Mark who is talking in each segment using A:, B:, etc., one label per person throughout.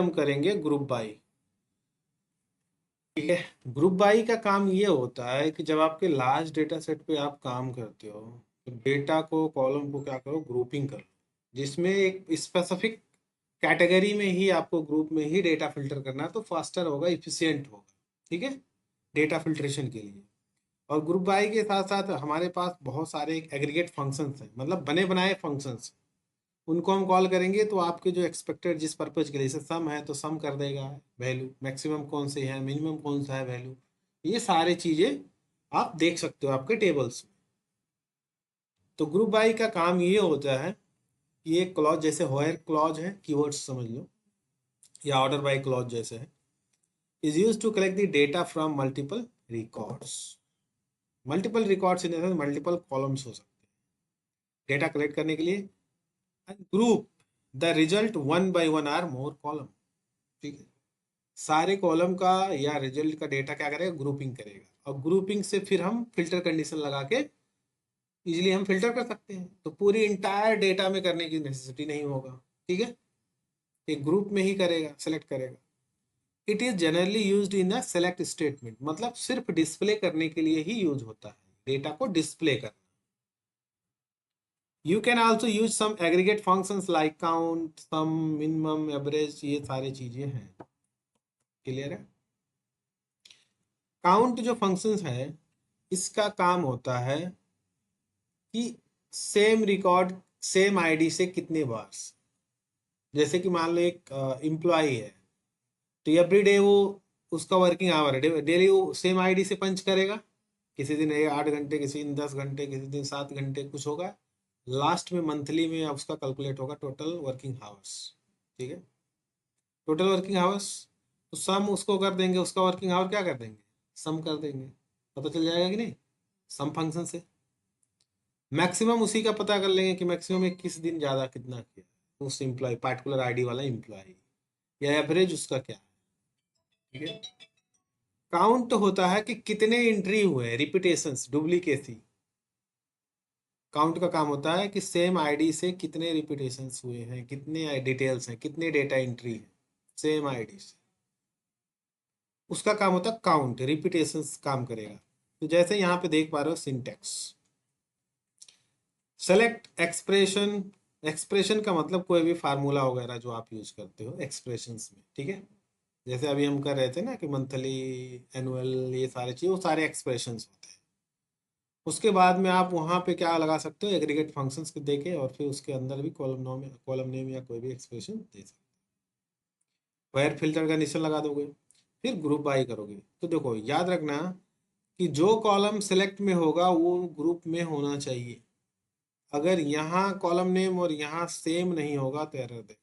A: हम करेंगे group by. ठीक है, ग्रुप बाई का काम ये होता है कि जब आपके लार्ज डेटा सेट पे आप काम करते हो तो डेटा को, कॉलम को क्या करो, ग्रुपिंग करो, जिसमें एक स्पेसिफिक कैटेगरी में ही आपको, ग्रुप में ही डेटा फिल्टर करना है, तो फास्टर होगा, इफिशियंट होगा। ठीक है, डेटा फिल्ट्रेशन के लिए। और ग्रुप बाई के साथ साथ हमारे पास बहुत सारे एग्रीगेट फंक्शंस हैं, मतलब बने बनाए फंक्शंस, उनको हम कॉल करेंगे तो आपके जो एक्सपेक्टेड जिस पर्पज के लिए, जैसे सम है तो सम कर देगा वैल्यू, मैक्सिमम कौन से है, मिनिमम कौन सा है वैल्यू, ये सारी चीज़ें आप देख सकते हो आपके टेबल्स में। तो ग्रुप बाई का काम ये होता है कि एक क्लॉज, जैसे होयर क्लॉज है, कीवर्ड्स समझ लो, या ऑर्डर बाई क्लॉज जैसे है, is use to collect the data from multiple records. Multiple records in multiple columns हो सकते हैं डेटा कलेक्ट करने के लिए, group the result one by one or more column. ठीक है, सारे कॉलम का या रिजल्ट का डेटा क्या करेगा, ग्रुपिंग करेगा, और ग्रुपिंग से फिर हम फिल्टर कंडीशन लगा के इजीली हम फिल्टर कर सकते हैं, तो पूरी इंटायर डेटा में करने की नेसेसिटी नहीं होगा। ठीक है, एक ग्रुप में ही करेगा, सेलेक्ट करेगा। It is generally used in a select statement, मतलब सिर्फ डिस्प्ले करने के लिए ही यूज होता है, डेटा को डिस्प्ले करना। You can also use some aggregate functions like count, sum, minimum, average, ये सारी चीजें हैं। क्लियर है? काउंट जो फंक्शंस है, इसका काम होता है कि सेम रिकॉर्ड, सेम आईडी से कितने बार, जैसे कि मान लो एक एम्प्लॉय है, तो एवरी डे वो, उसका वर्किंग आवर है, डेली वो सेम आईडी से पंच करेगा, किसी दिन 8 घंटे, किसी दिन 10 घंटे, किसी दिन 7 घंटे, कुछ होगा, लास्ट में मंथली में उसका कैलकुलेट होगा टोटल वर्किंग आवर्स। ठीक है, टोटल वर्किंग आवर्स, तो सम उसको कर देंगे, उसका वर्किंग आवर क्या कर देंगे, सम कर देंगे, पता चल जाएगा कि नहीं, सम फंक्शन से। मैक्सिमम उसी का पता कर लेंगे कि मैक्सिमम में किस दिन ज़्यादा कितना किया उस एम्प्लॉय, पार्टिकुलर आईडी वाला एम्प्लॉय, या एवरेज उसका क्या है। ठीक है, काउंट होता है कि कितने एंट्री हुए, रिपीटेशंस, डुप्लीकेसी। काउंट का काम होता है कि सेम आईडी से कितने रिपीटेशंस हुए हैं, कितने डिटेल्स हैं, कितने डेटा एंट्री है सेम आईडी से, उसका काम होता है काउंट, रिपीटेशंस काम करेगा। तो जैसे यहाँ पे देख पा रहे हो सिंटेक्स, सेलेक्ट एक्सप्रेशन, एक्सप्रेशन का मतलब कोई भी फार्मूला वगैरह जो आप यूज करते हो एक्सप्रेशंस में। ठीक है, जैसे अभी हम कर रहे थे ना कि मंथली, एनुअल, ये सारे चीज़, वो सारे एक्सप्रेशंस होते हैं। उसके बाद में आप वहाँ पे क्या लगा सकते हो, एग्रीगेट फंक्शंस को देके, और फिर उसके अंदर भी कॉलम नेम या कोई भी एक्सप्रेशन दे सकते हो। वायर फिल्टर का निशान लगा दोगे, फिर ग्रुप बाई करोगे। तो देखो याद रखना कि जो कॉलम सेलेक्ट में होगा वो ग्रुप में होना चाहिए। अगर यहाँ कॉलम नेम और यहाँ सेम नहीं होगा तो एरर देगा।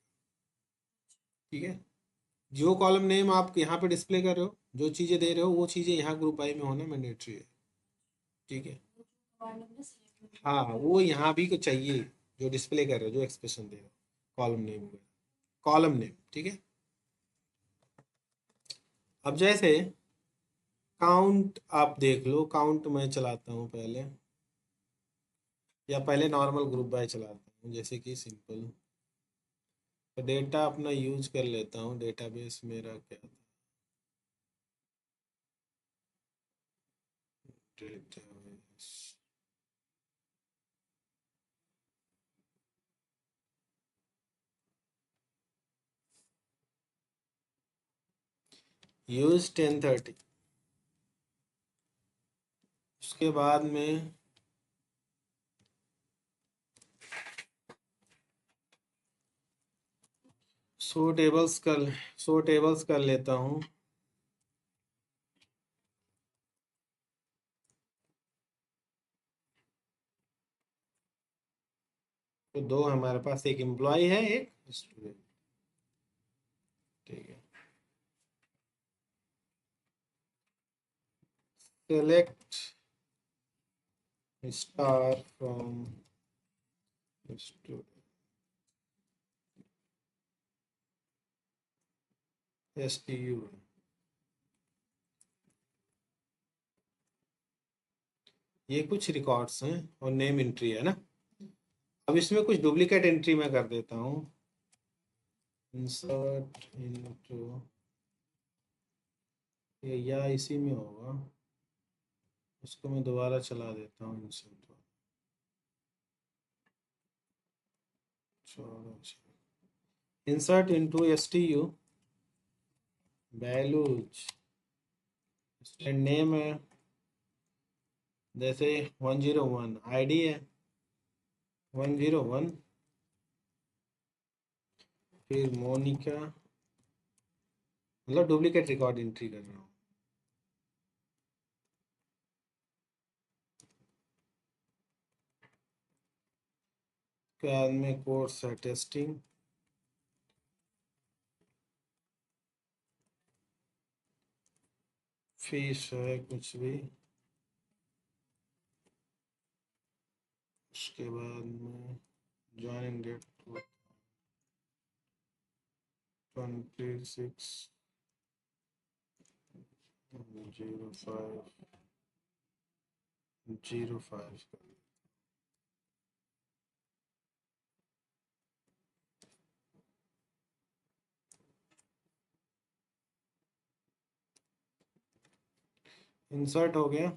A: ठीक है, जो कॉलम नेम आप यहाँ पे डिस्प्ले कर रहे हो, जो चीज़ें दे रहे हो, वो चीज़ें यहाँ ग्रुप बाई में होना मैंडेटरी है। ठीक है, हाँ वो यहाँ भी को चाहिए, जो डिस्प्ले कर रहे हो, जो एक्सप्रेशन दे रहे हो, कॉलम नेम, कॉलम नेम। ठीक है, अब जैसे काउंट आप देख लो, काउंट मैं चलाता हूँ पहले, या पहले नॉर्मल ग्रुप बाय चलाता हूँ, जैसे कि सिंपल, तो डेटा अपना यूज कर लेता हूँ, डेटाबेस मेरा क्या था, डेटाबेस, यूज 1030। उसके बाद में सो टेबल्स कर लेता हूँ। तो दो हमारे पास, एक एम्प्लॉय है, एक स्टूडेंट। ठीक है, select star from student, STU। ये कुछ रिकॉर्ड्स हैं और नेम एंट्री है ना। अब इसमें कुछ डुप्लीकेट एंट्री मैं कर देता हूँ, इंसर्ट इनटू, ये या इसी में होगा, उसको मैं दोबारा चला देता हूँ insert. Insert into STU values, student name है जैसे 101, ID है 101, फिर मोनिका, मतलब डुप्लीकेट रिकॉर्ड एंट्री कर रहा हूँ। उसके बाद में कोर्स है टेस्टिंग, फीस है कुछ भी, उसके बाद में ज्वाइनिंग डेट 26/05/05। इंसर्ट हो गया।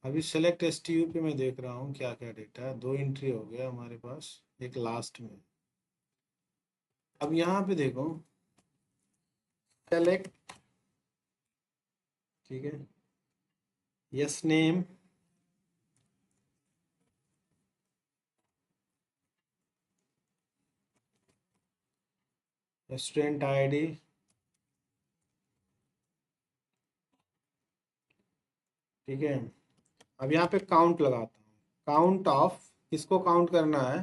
A: अभी सेलेक्ट STU पे मैं देख रहा हूँ क्या क्या डेटा है। 2 एंट्री हो गया हमारे पास, एक लास्ट में। अब यहाँ पे देखो सेलेक्ट, ठीक है, यस नेम, स्टूडेंट ID, ठीक है। अब यहाँ पे काउंट लगाता हूँ, काउंट ऑफ, किसको काउंट करना है,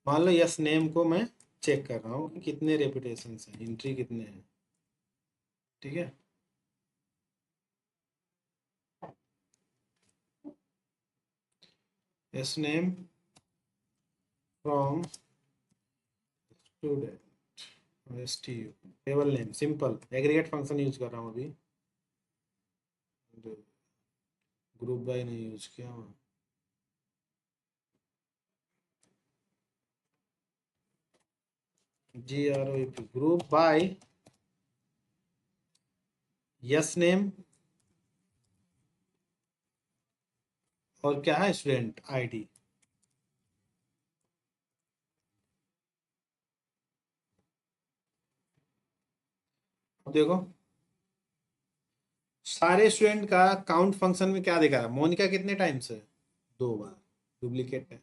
A: मान लो यस नेम को मैं चेक कर रहा हूँ कि कितने रेपिटेशन हैं, एंट्री कितने हैं, ठीक है। Yes name from student STU, table name simple, aggregate function use कर रहा हूँ अभी, ग्रुप बाय नहीं यूज किया हुआ। GROUP, group by yes name और क्या है, स्टूडेंट ID। अब देखो सारे स्टूडेंट का काउंट फंक्शन में क्या दिखा रहा है, मोनिका कितने टाइम्स है, 2 बार, डुप्लीकेट है,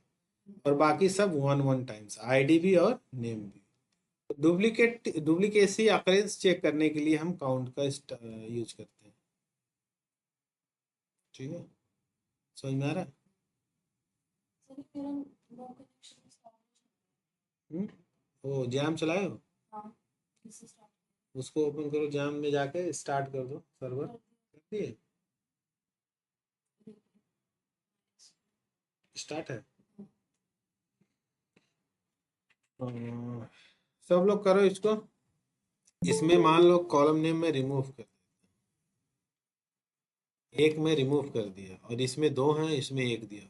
A: और बाकी सब 1 टाइम्स, ID भी और नेम भी। डुप्लीकेसी अकरेंस चेक करने के लिए हम काउंट का यूज करते हैं, ठीक है। समझ में आ रहा है? हम्म? ओ जैम चलाए हो, उसको ओपन करो, जैम में जाके स्टार्ट कर दो, सर्वर कर दिए, स्टार्ट है। अ, सब लोग करो इसको। इसमें मान लो कॉलम नेम में रिमूव कर, एक में रिमूव कर दिया, और इसमें 2 हैं, इसमें 1 दिया।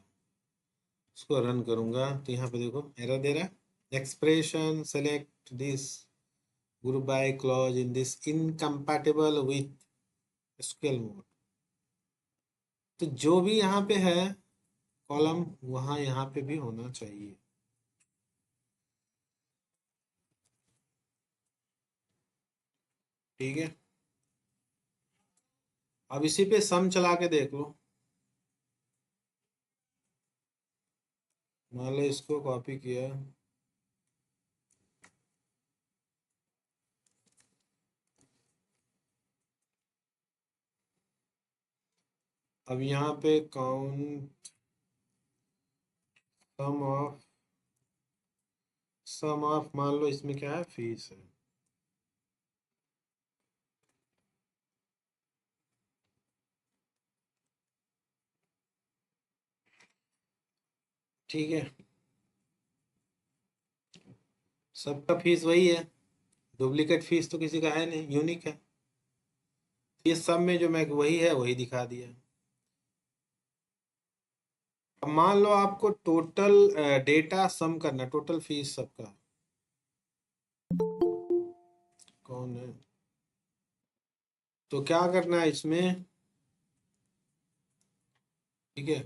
A: इसको रन करूंगा तो यहाँ पे देखो एरर दे रहा है, expression select this group by clause in this incompatible with SQL mode. तो जो भी यहाँ पे है कॉलम, वहाँ यहाँ पे भी होना चाहिए, ठीक है। अब इसी पे सम चला के देख लो, मान लो इसको कॉपी किया, अब यहाँ पे काउंट सम ऑफ मान लो इसमें क्या है, फीस है, ठीक है। सबका फीस वही है, डुप्लीकेट फीस तो किसी का है नहीं, यूनिक है। ये सब में जो मैं वही है वही दिखा दिया। अब मान लो आपको टोटल डेटा सम करना, टोटल फीस सबका, कौन है? तो क्या करना है इसमें, ठीक है।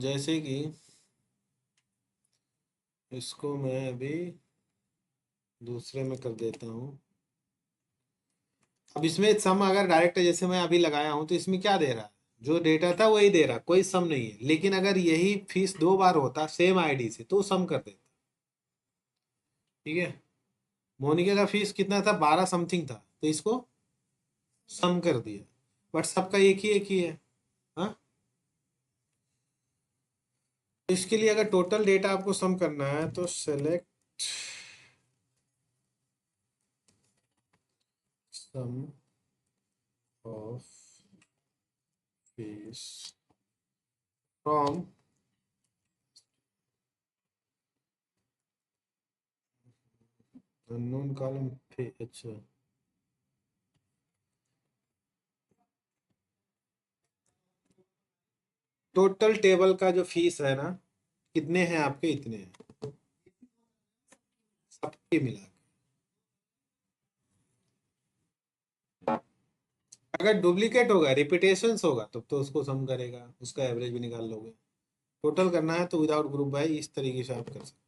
A: जैसे कि इसको मैं अभी दूसरे में कर देता हूँ। अब इसमें सम अगर डायरेक्ट जैसे मैं अभी लगाया हूँ तो इसमें क्या दे रहा है, जो डेटा था वही दे रहा, कोई सम नहीं है। लेकिन अगर यही फीस 2 बार होता सेम आईडी से तो सम कर देता, ठीक है। मोनिका का फीस कितना था, 12 समथिंग था, तो इसको सम कर दिया, बट सबका एक ही है। हाँ, तो इसके लिए अगर टोटल डेटा आपको सम करना है तो select sum of fees from unknown column. अच्छा, टोटल टेबल का जो फीस है ना, कितने हैं आपके, इतने हैं सबके मिला के। अगर डुप्लीकेट होगा, रिपीटेशंस होगा, तब तो उसको सम करेगा, उसका एवरेज भी निकाल लोगे। टोटल करना है तो विदाउट ग्रुप बाय इस तरीके से आप कर सकते हैं।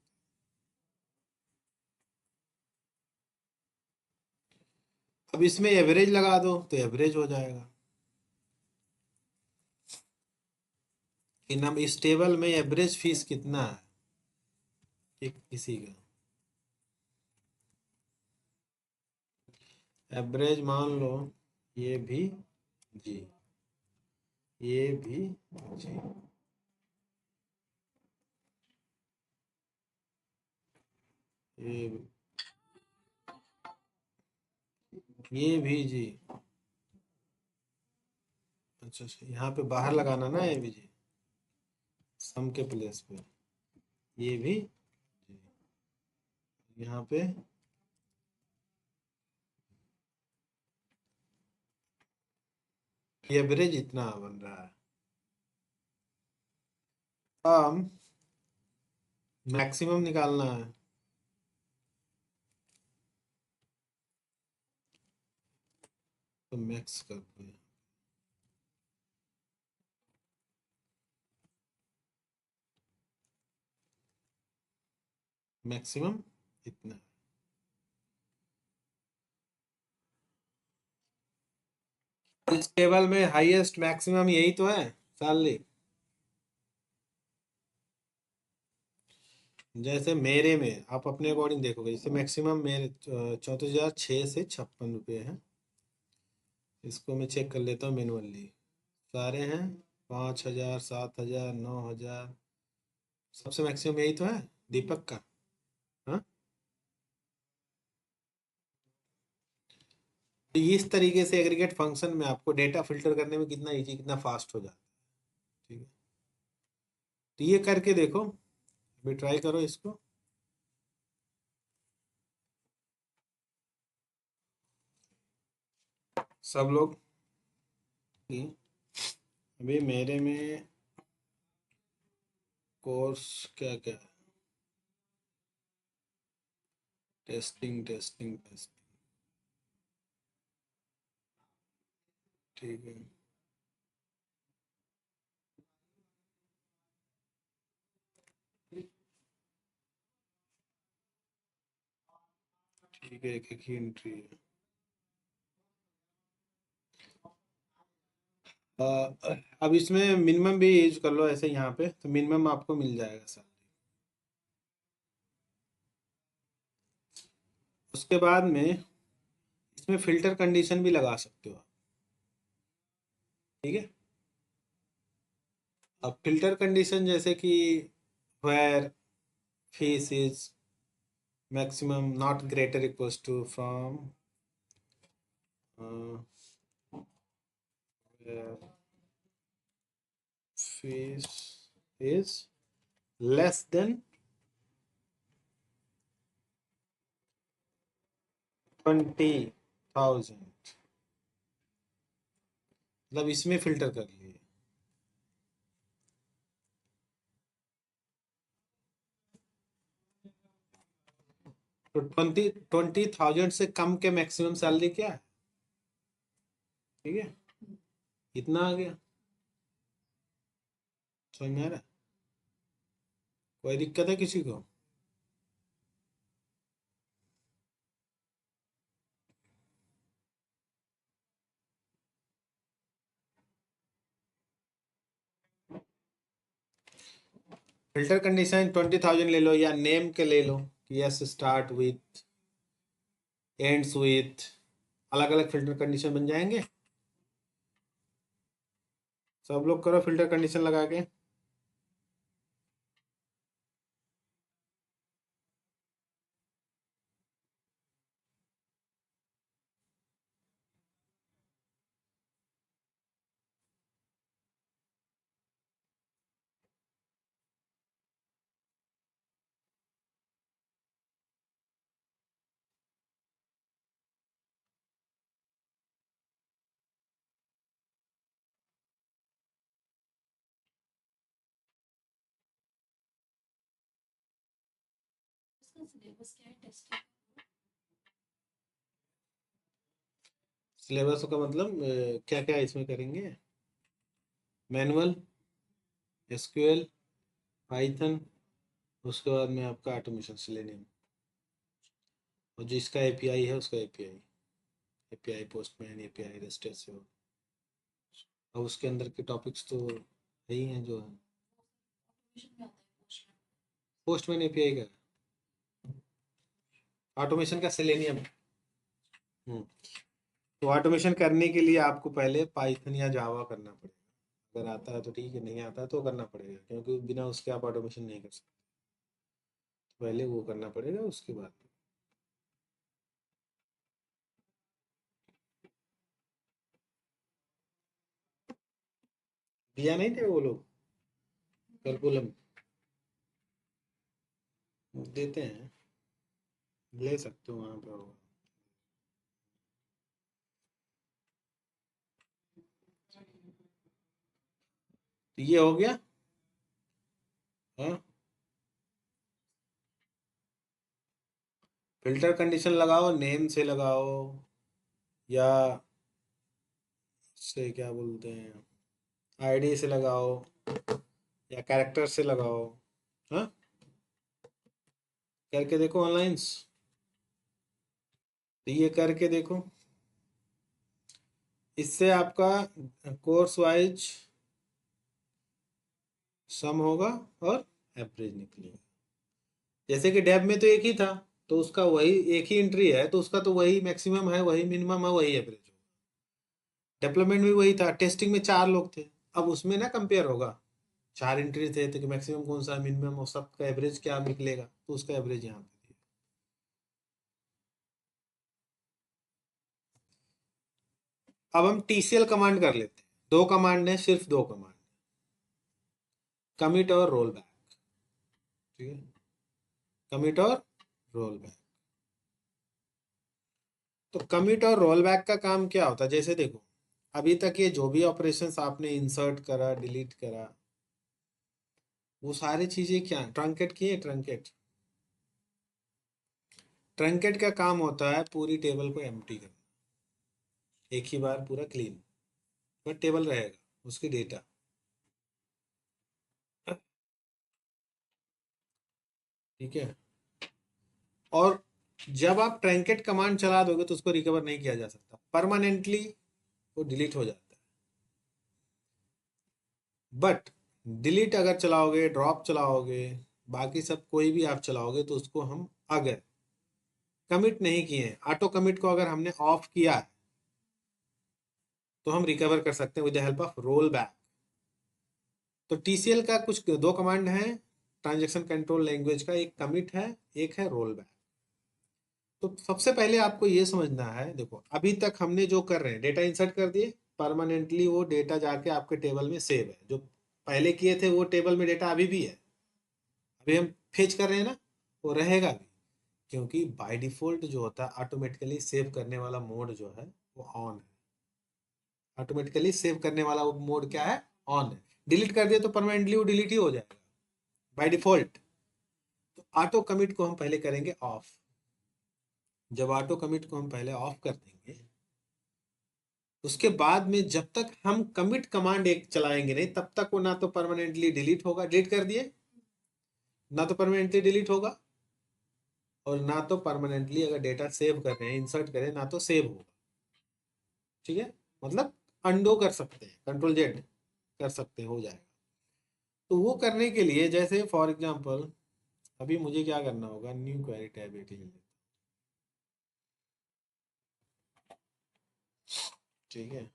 A: अब इसमें एवरेज लगा दो तो एवरेज हो जाएगा। कि हम इस टेबल में एवरेज फीस कितना है एक किसी का, एवरेज मान लो ये भी जी, ये भी जी, ये ये भी जी। अच्छा अच्छा, यहाँ पे बाहर लगाना ना ये भी जी, सम के प्लेस पे ये भी जी। यहाँ पे एवरेज इतना बन रहा है। अब मैक्सिमम निकालना है, तो मैक्स करते हैं। मैक्सिमम इतना, इस टेबल में हाईएस्ट मैक्सिमम यही तो है साली। जैसे मेरे में आप अपने अकॉर्डिंग देखोगे, जैसे मैक्सिमम मेरे 34,600 से 56 रुपये है। इसको मैं चेक कर लेता हूँ मैनुअली, सारे हैं 5,000, 7,000, 9,000, सबसे मैक्सिमम यही तो है दीपक का। हाँ, तो इस तरीके से एग्रीगेट फंक्शन में आपको डेटा फिल्टर करने में कितना इजी, कितना फास्ट हो जाता है, ठीक है। तो ये करके देखो, अभी ट्राई करो इसको। सब लोग अभी मेरे में कोर्स क्या क्या है, टेस्टिंग टेस्टिंग टेस्टिंग, ठीक है। ठीक है, एक एक ही एंट्री है। अब इसमें मिनिमम भी यूज कर लो ऐसे, यहाँ पे तो मिनिमम आपको मिल जाएगा सर। उसके बाद में इसमें फिल्टर कंडीशन भी लगा सकते हो आप, ठीक है। अब फिल्टर कंडीशन जैसे कि where fees is maximum not greater equals to from fees is less than 20,000, मतलब इसमें फिल्टर कर लिए। तो 20,000 से कम के मैक्सिमम सैलरी क्या है? ठीक है, इतना आ गया। समझ में आ रहा है? कोई दिक्कत है किसी को? फिल्टर कंडीशन 20,000 ले लो या नेम के ले लो, yes start with, ends with, अलग अलग फिल्टर कंडीशन बन जाएंगे। सब लोग करो फिल्टर कंडीशन लगा के। सिलेबस का मतलब क्या क्या इसमें करेंगे? मैनुअल, एसक्यूएल, पाइथन, उसके बाद में आपका ऑटोमेशन सेलेनियम, और जिसका एपीआई है उसका API, API postman, API rest ऐसे हो। और उसके अंदर के टॉपिक्स तो यही हैं जो है। पोस्टमैन एपीआई का, ऑटोमेशन का सेलेनियम। हम्म। तो ऑटोमेशन करने के लिए आपको पहले पाइथन या जावा करना पड़ेगा। अगर आता है तो ठीक है, नहीं आता है तो करना पड़ेगा, क्योंकि बिना उसके आप ऑटोमेशन नहीं कर सकते। तो पहले वो करना पड़ेगा, उसके बाद। दिया नहीं थे वो लोग करिकुलम? देते हैं, ले सकते हो वहाँ पे होगा। तो ये हो गया। हाँ, फिल्टर कंडीशन लगाओ, नेम से लगाओ, या से क्या बोलते हैं, आईडी से लगाओ, या कैरेक्टर से लगाओ। हाँ, करके देखो ऑनलाइन। तो ये करके देखो, इससे आपका कोर्स वाइज सम होगा और एवरेज निकलेगा। जैसे कि डेब में तो एक ही था, तो उसका वही एक ही एंट्री है, तो उसका तो वही मैक्सिमम है, वही मिनिमम है, वही एवरेज होगा। डेवलपमेंट में वही था, टेस्टिंग में 4 लोग थे। अब उसमें ना कंपेयर होगा, 4 एंट्री थे तो मैक्सिमम कौन सा है, मिनिमम, और सबका एवरेज क्या निकलेगा, तो उसका एवरेज यहाँ पे दिया। अब हम टीसीएल कमांड कर लेते हैं। 2 कमांड है, सिर्फ 2 कमांड, कमिट और रोल बैक। ठीक है, कमिट और रोल बैक। तो कमिट और रोल बैक का काम क्या होता है, जैसे देखो, अभी तक ये जो भी ऑपरेशंस आपने इंसर्ट करा, डिलीट करा, वो सारी चीजें क्या ट्रंकेट किए, ट्रंकेट। ट्रंकेट का काम होता है पूरी टेबल को एम्प्टी करना, एक ही बार पूरा क्लीन, पर टेबल रहेगा उसकी डेटा। ठीक है, और जब आप ट्रंकेट कमांड चला दोगे तो उसको रिकवर नहीं किया जा सकता, परमानेंटली वो डिलीट हो जाता है। बट डिलीट अगर चलाओगे, ड्रॉप चलाओगे, बाकी सब कोई भी आप चलाओगे, तो उसको हम अगर कमिट नहीं किए, ऑटो कमिट को अगर हमने ऑफ किया है, तो हम रिकवर कर सकते हैं with the help of roll back. तो टीसीएल का कुछ 2 कमांड है ट्रांजेक्शन कंट्रोल लैंग्वेज का, एक कमिट है, एक है रोल बैक। तो सबसे पहले आपको ये समझना है, देखो अभी तक हमने जो कर रहे हैं, डेटा इंसर्ट कर दिए, परमानेंटली वो डेटा जाके आपके टेबल में सेव है। जो पहले किए थे वो टेबल में डेटा अभी भी है, अभी हम फेच कर रहे हैं ना, वो रहेगा भी, क्योंकि बाय डिफॉल्ट जो होता है ऑटोमेटिकली सेव करने वाला मोड जो है वो ऑन है। ऑटोमेटिकली सेव करने वाला वो मोड क्या है, ऑन है। डिलीट कर दिया तो परमानेंटली वो डिलीट ही हो जाएगा बाय डिफॉल्ट। तो ऑटो कमिट को हम पहले करेंगे ऑफ। जब ऑटो कमिट को हम पहले ऑफ कर देंगे, उसके बाद में जब तक हम कमिट कमांड एक चलाएंगे नहीं, तब तक वो ना तो परमानेंटली डिलीट होगा, डिलीट कर दिए, ना तो परमानेंटली डिलीट होगा, और ना तो परमानेंटली अगर डेटा सेव कर रहे हैं, इंसर्ट करें, ना तो सेव होगा। ठीक है, मतलब अंडो कर सकते हैं, कंट्रोल जेड कर सकते हैं, हो जाएगा। तो वो करने के लिए जैसे फॉर एग्जांपल अभी मुझे क्या करना होगा, न्यू क्वेरी टैब एक ले लेते हैं। ठीक है,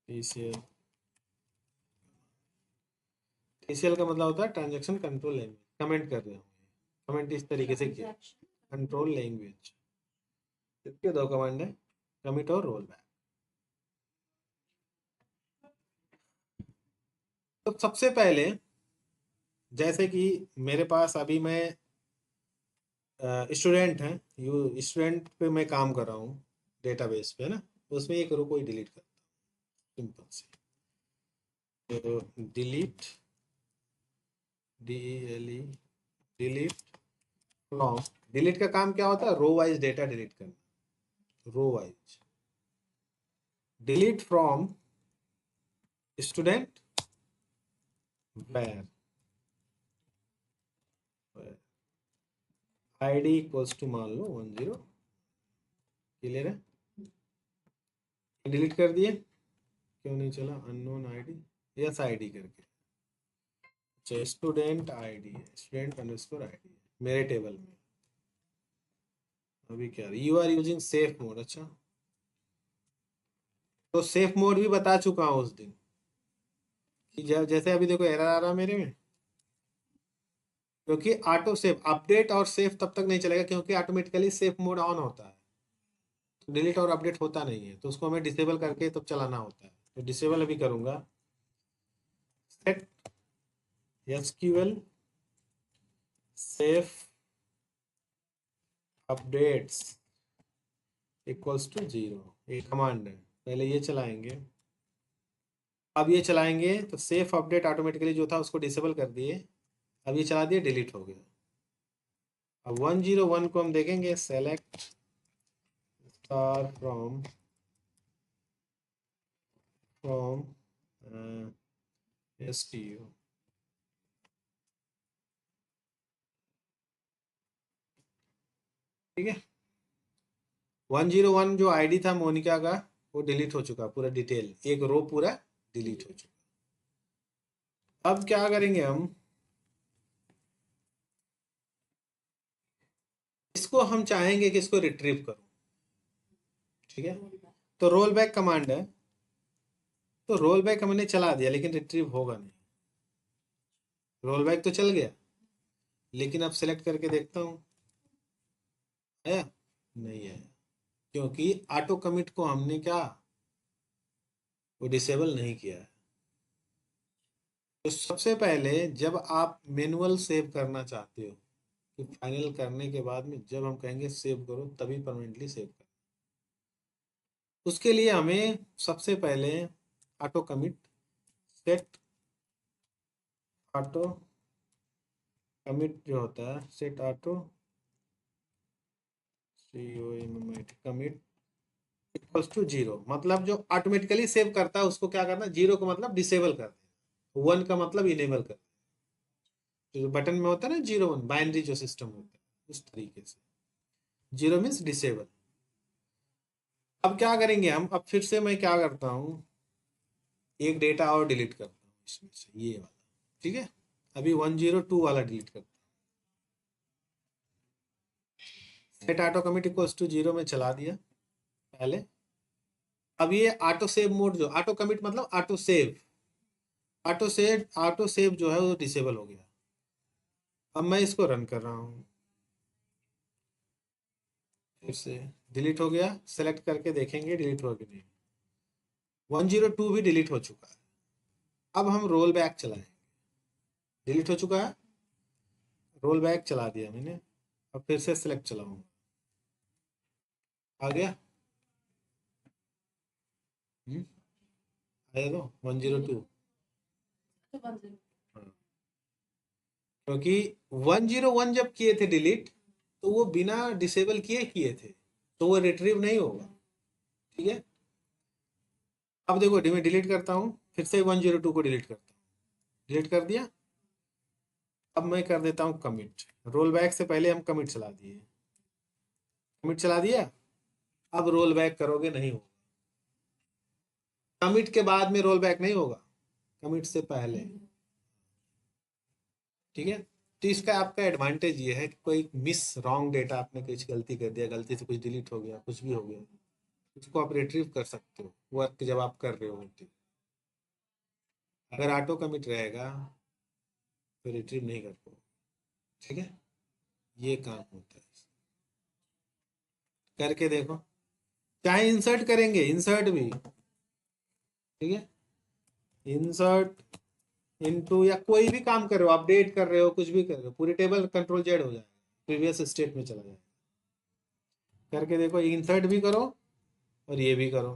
A: TCL, TCL का मतलब होता है ट्रांजेक्शन कंट्रोल लैंग्वेज। कमेंट कर रहे हो, कमेंट इस तरीके से किया, कंट्रोल लैंग्वेज, इसके दो कमांड है, कमिट और रोल बैक। तो सबसे पहले जैसे कि मेरे पास अभी मैं स्टूडेंट हैं, यू स्टूडेंट पे मैं काम कर रहा हूँ डेटाबेस पे, है ना, उसमें एक रो को ही डिलीट करता हूँ सिंपल से। तो delete, DELE, delete from, delete का काम क्या होता है, रो वाइज डेटा डिलीट करना, row wise. Delete from student where ID equals to मान लो 10, क्लियर है, डिलीट कर दिए, क्यों नहीं चला, अननोन ID, यस ID करके, अच्छा स्टूडेंट ID है, स्टूडेंट अंडरस्कोर ID है मेरे टेबल में। अभी क्या, you are using safe mode, अच्छा तो सेफ मोड भी बता चुका हूँ उस दिन कि जैसे अभी देखो एरर आ रहा है मेरे में, क्योंकि ऑटो सेव अपडेट और सेव तब तक नहीं चलेगा क्योंकि ऑटोमेटिकली सेफ मोड ऑन होता है, तो डिलीट और अपडेट होता नहीं है, तो उसको हमें डिसेबल करके तब चलाना होता है। तो डिसेबल अभी करूंगा, set SQL safe updates equals to 0, ये कमांड है, पहले ये चलाएंगे। अब ये चलाएंगे तो सेफ अपडेट ऑटोमेटिकली जो था उसको डिसेबल कर दिए, अब ये चला दिए, डिलीट हो गया। अब 101 को हम देखेंगे, सेलेक्ट स्टार फ्रॉम STU, ठीक है। 101 जो ID था मोनिका का, वो डिलीट हो चुका, पूरा डिटेल एक रो पूरा डिलीट हो चुका। अब क्या करेंगे हम, इसको हम चाहेंगे कि इसको रिट्रीव करो, ठीक है, तो रोल बैक कमांड है, तो रोल बैक हमने चला दिया लेकिन रिट्रीव होगा नहीं, रोल बैक तो चल गया, लेकिन अब सेलेक्ट करके देखता हूँ है, नहीं है, क्योंकि ऑटो कमिट को हमने क्या, वो डिसेबल नहीं किया है। तो सबसे पहले जब आप मैनुअल सेव करना चाहते हो, कि फाइनल करने के बाद में जब हम कहेंगे सेव करो, तभी परमानेंटली सेव करो, उसके लिए हमें सबसे पहले auto commit, set auto commit जो होता है, set auto commit equals to 0, मतलब जो ऑटोमेटिकली सेव करता है उसको क्या करना, 0 का मतलब डिसेबल कर देना, 1 का मतलब इनेबल कर देना, जो बटन में होता है ना 0 1 बाइनरी जो सिस्टम होता है, उस तरीके से 0 मीन्स डिसेबल। अब क्या करेंगे हम, अब फिर से मैं क्या करता हूँ, एक डेटा और डिलीट करता हूँ इसमें से, ये वाला, ठीक है, अभी 102 वाला डिलीट करता हूँ, set auto commit equals to 0 में चला दिया पहले। अब ये ऑटो सेव मोड, जो ऑटो कमिट मतलब ऑटो सेव, ऑटो सेव जो है वो डिसेबल हो गया। अब मैं इसको रन कर रहा हूँ, फिर से डिलीट हो गया, सेलेक्ट करके देखेंगे डिलीट हुआ कि नहीं, 102 भी डिलीट हो चुका है। अब हम रोल बैक चलाएं, डिलीट हो चुका है, रोल बैक चला दिया मैंने, अब फिर से सेलेक्ट चलाऊंगा, आ गया, आया तो 102, हाँ, क्योंकि 101 जब किए थे डिलीट, तो वो बिना डिसेबल किए किए थे, तो वो रिट्रीव नहीं होगा। ठीक है, अब देखो मैं डिलीट करता हूँ, फिर से 102 को डिलीट करता हूँ, डिलीट कर दिया। अब मैं कर देता हूँ कमिट, रोल बैक से पहले हम कमिट चला दिए, कमिट चला दिया। अब रोल बैक करोगे नहीं होगा, कमिट के बाद में रोल बैक नहीं होगा, कमिट से पहले। ठीक है, तो इसका आपका एडवांटेज ये है कि कोई मिस रॉन्ग डेटा आपने कुछ गलती कर दिया, गलती से कुछ डिलीट हो गया, कुछ भी हो गया, उसको आप रिट्रीव कर सकते हो वर्क जब आप कर रहे हो तो। अगर ऑटो कमिट रहेगा तो रिट्रीव नहीं कर पाओ। ठीक है, ये काम होता है, करके देखो। चाहे इंसर्ट करेंगे, इंसर्ट भी, ठीक है, इंसर्ट इनटू या कोई भी काम कर रहे हो, अपडेट कर रहे हो, कुछ भी कर रहे हो, पूरी टेबल कंट्रोल जेड हो जाएगा, प्रीवियस स्टेट में चला जाएगा। करके देखो, इंसर्ट भी करो और ये भी करो।